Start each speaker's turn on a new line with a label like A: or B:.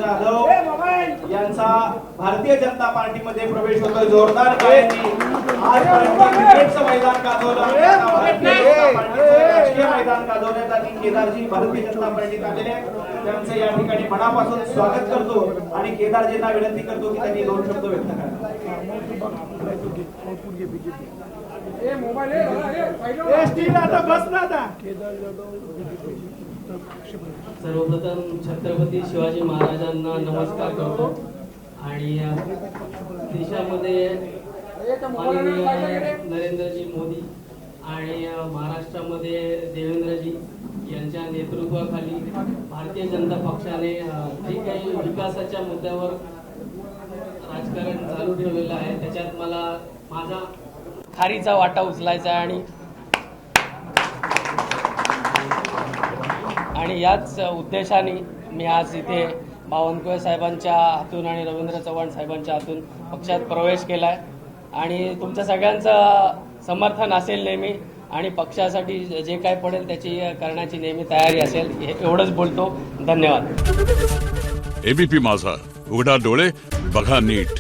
A: जाधव यांचा भारतीय जनता पार्टीमध्ये प्रवेश होतोय। जोरदार टाळ्यांनी आजपर्यंत क्रिकेटचं मैदान गाजवलं, भारतीय जनता पार्टीचं राजकीय मैदान गाजवण्यासाठी केदारजी भारतीय जनता पार्टीत आलेले आहेत। त्यांचं या ठिकाणी मनापासून स्वागत करतो आणि केदारजींना विनंती करतो की त्यांनी 2 शब्द व्यक्त करावे।
B: सर्वप्रथम छत्रपती शिवाजी महाराजांना नमस्कार करतो आणि देशामध्ये माननीय नरेंद्रजी मोदी आणि महाराष्ट्रामध्ये देवेंद्रजी यांच्या नेतृत्वाखाली भारतीय जनता पक्षाने जे काही विकासाच्या मुद्द्यावर राजकारण चालू ठेवलेलं आहे त्याच्यात मला माझा खारीचा वाटा उचलायचा आहे आणि याच उद्देशाने मी आज इथे बावनकुळे साहेबांच्या हातून आणि रवींद्र चव्हाण साहेबांच्या हातून पक्षात प्रवेश केला आहे आणि तुमच्या सगळ्यांचं समर्थन असेल नेहमी आणि पक्षासाठी जे काय पडेल त्याची करण्याची नेहमी तयारी असेल एवढंच बोलतो। धन्यवाद।
C: एबीपी माझा, उघडा डोळे बघा नीट।